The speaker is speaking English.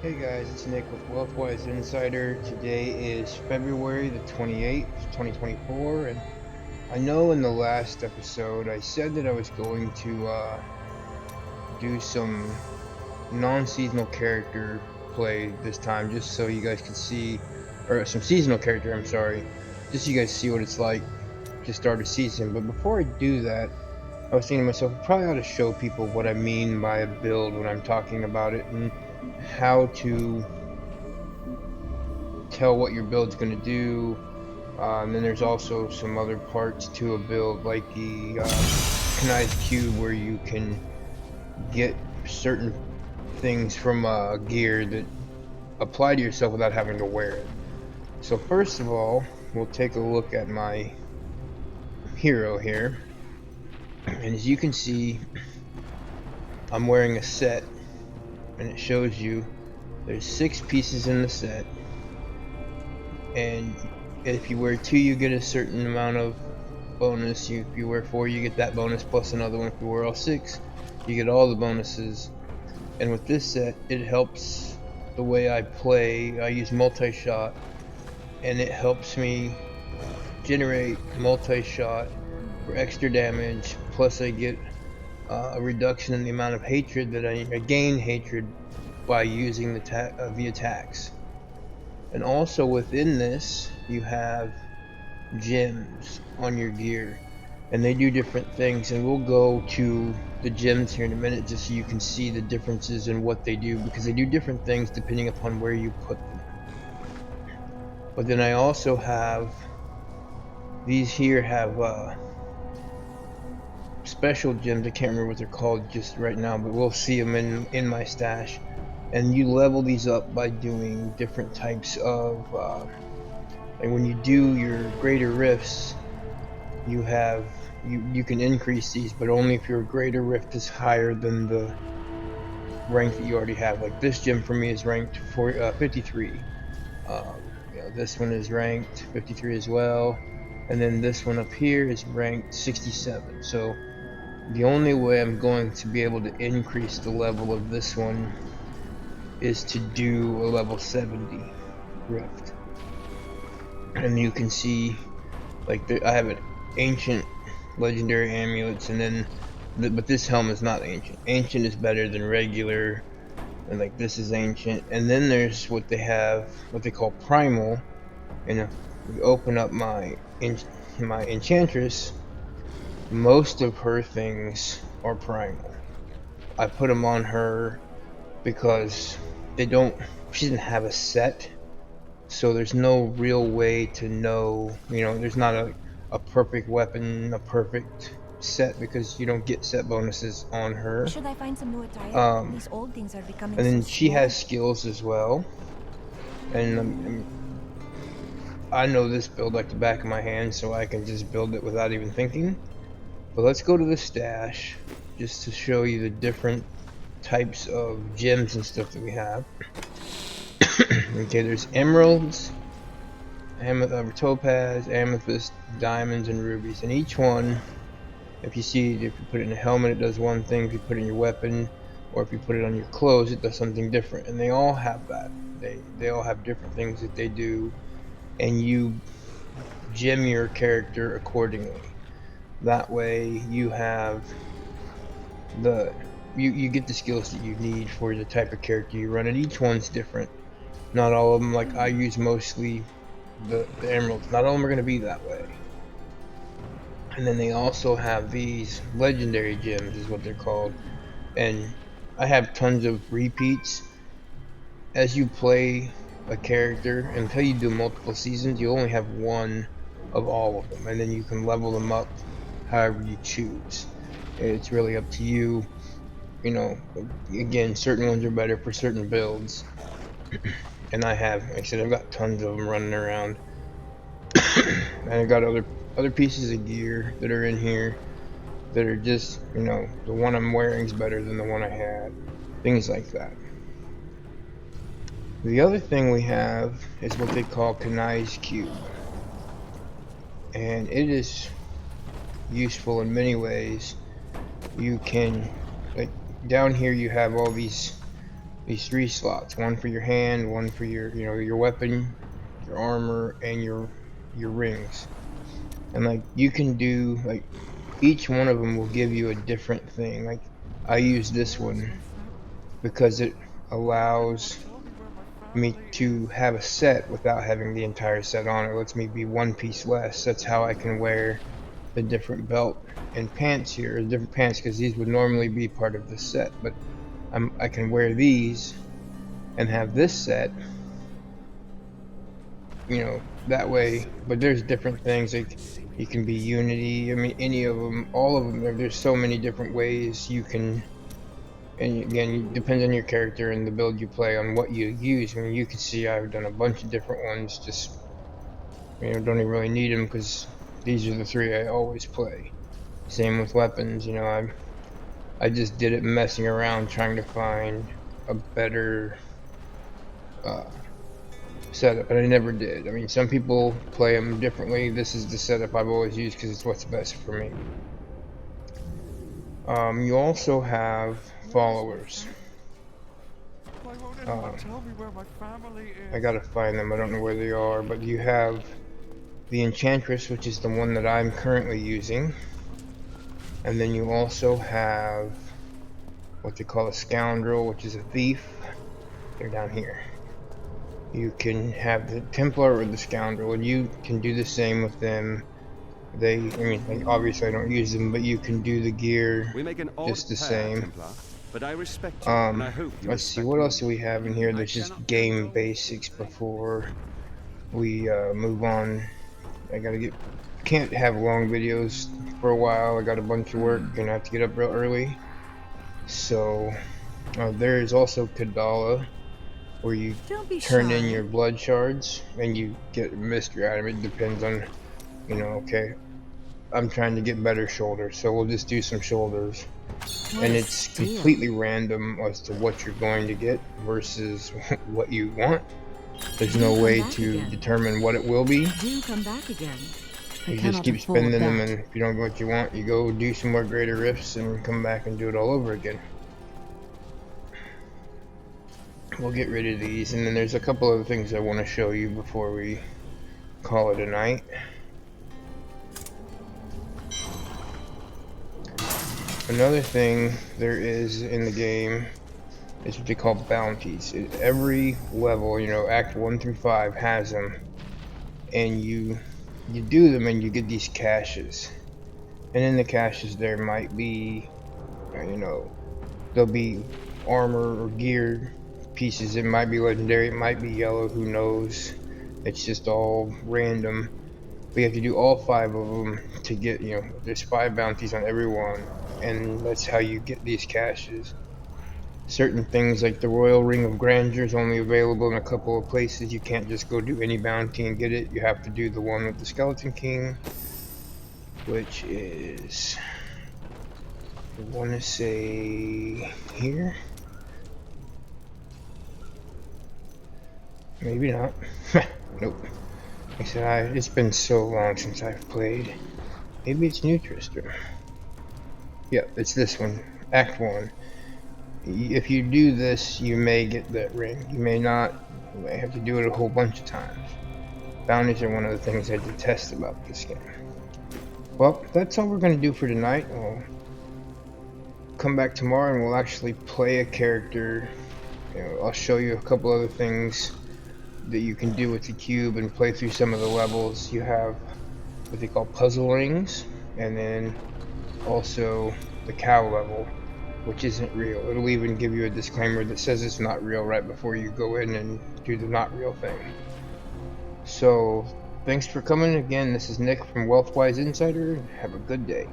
Hey guys, it's Nick with Wealthwise Insider. Today is February the 28th, 2024, and I know in the last episode I said that I was going to do some non-seasonal character play this time, just so you guys could see, or some seasonal character, I'm sorry, just so you guys see what it's like to start a season. But before I do that, I was thinking to myself, I probably ought to show people what I mean by a build when I'm talking about it, and how to tell what your build's going to do. And then there's also some other parts to a build, like the connived cube, where you can get certain things from gear that apply to yourself without having to wear it. So first of all, we'll take a look at my hero here, and as you can see, I'm wearing a set, and it shows you there's 6 pieces in the set, and if you wear 2 you get a certain amount of bonus. If you wear 4 you get that bonus plus another one. If you wear all 6 you get all the bonuses. And with this set, it helps the way I play. I use multi-shot, and it helps me generate multi-shot for extra damage, plus I get a reduction in the amount of hatred that I gain hatred by using the attacks. And also within this, you have gems on your gear, and they do different things, and we'll go to the gems here in a minute just so you can see the differences in what they do, because they do different things depending upon where you put them. But then I also have these here, have special gems. I can't remember what they're called just right now, but we'll see them in my stash. And you level these up by doing different types of like when you do your greater rifts, you can increase these, but only if your greater rift is higher than the rank that you already have. Like this gem for me is ranked 53. This one is ranked 53 as well, and then this one up here is ranked 67. So the only way I'm going to be able to increase the level of this one is to do a level 70 rift. And you can see, like, I have an ancient legendary amulets, and then but this helm is not ancient. Ancient is better than regular, and like this is ancient. And then there's what they have, what they call primal. And if we open up my enchantress, most of her things are primal. I put them on her because she doesn't have a set, so there's no real way to know, there's not a perfect weapon, a perfect set, because you don't get set bonuses on her. Should I find some new attire? These old things are becoming And then so she small. has skills as well, and I know this build like the back of my hand, so I can just build it without even thinking. But let's go to the stash just to show you the different types of gems and stuff that we have. Okay, there's emeralds, topaz, amethyst, diamonds, and rubies. And each one, if you put it in a helmet, it does one thing. If you put it in your weapon, or if you put it on your clothes, it does something different. And they all have that. They all have different things that they do, and you gem your character accordingly. That way, you have you get the skills that you need for the type of character you run, and each one's different. Not all of them, like I use mostly the emeralds. Not all of them are going to be that way. And then they also have these legendary gems, is what they're called. And I have tons of repeats. As you play a character, until you do multiple seasons, you only have one of all of them, and then you can level them up however you choose. It's really up to you. Again, certain ones are better for certain builds. And like I said, I've got tons of them running around. And I've got other pieces of gear that are in here that are just, the one I'm wearing is better than the one I had. Things like that. The other thing we have is what they call connived cube. And it is useful in many ways. You can, like, down here you have all these these 3 slots, one for your hand, one for your, you know, your weapon, your armor, and your rings. And like you can do, like, each one of them will give you a different thing. Like I use this one because it allows me to have a set without having the entire set on. It lets me be one piece less. That's how I can wear the different belt and pants here, or different pants, because these would normally be part of the set, but I can wear these and have this set, you know, that way. But there's different things, like you can be unity, I mean any of them, all of them. There's so many different ways you can. And again, it depends on your character and the build you play on what you use. I mean, you can see I've done a bunch of different ones. Just, you know, don't even really need them because these are the 3 I always play. Same with weapons. You know, I just did it messing around trying to find a better setup, and I never did. I mean, some people play them differently. This is the setup I've always used because it's what's best for me. You also have followers. I gotta find them. I don't know where they are, but you have the Enchantress, which is the one that I'm currently using, and then you also have what they call a Scoundrel, which is a thief. They're down here. You can have the Templar or the Scoundrel, and you can do the same with them. I mean, like, obviously I don't use them, but you can do the gear just the same. Templar, but I respect you, and I hope you let's see, what else do we have in here that's just game basics before we move on. Can't have long videos for a while. I got a bunch of work, gonna have to get up real early. So there is also Kadala, where you turn in your blood shards and you get a mystery item. It depends on, you know, okay, I'm trying to get better shoulders, so we'll just do some shoulders. And it's completely random as to what you're going to get versus what you want. There's no way to determine what it will be. Do come back again. You just keep spending them, and if you don't get what you want, you go do some more greater rifts and come back and do it all over again. We'll get rid of these, and then there's a couple other things I want to show you before we call it a night. Another thing there is in the game is what they call bounties. Every level, you know, Act 1 through 5 has them, and you do them and you get these caches. And in the caches there might be, you know, there'll be armor or gear pieces. It might be legendary, it might be yellow, who knows. It's just all random. But you have to do all 5 of them to get, you know, there's 5 bounties on every one, and that's how you get these caches. Certain things like the Royal Ring of Grandeur is only available in a couple of places. You can't just go do any bounty and get it. You have to do the one with the Skeleton King, which is, I want to say here. Maybe not. Nope. Like I said, it's been so long since I've played. Maybe it's New Tristram. Yep, it's this one, Act 1. If you do this, you may get that ring. You may not. You may have to do it a whole bunch of times. Bounties are one of the things I detest about this game. Well, that's all we're going to do for tonight. We'll come back tomorrow and we'll actually play a character. You know, I'll show you a couple other things that you can do with the cube and play through some of the levels. You have what they call puzzle rings, and then also the cow level, which isn't real. It'll even give you a disclaimer that says it's not real right before you go in and do the not real thing. So thanks for coming again. This is Nick from Wealthwise Insider. Have a good day.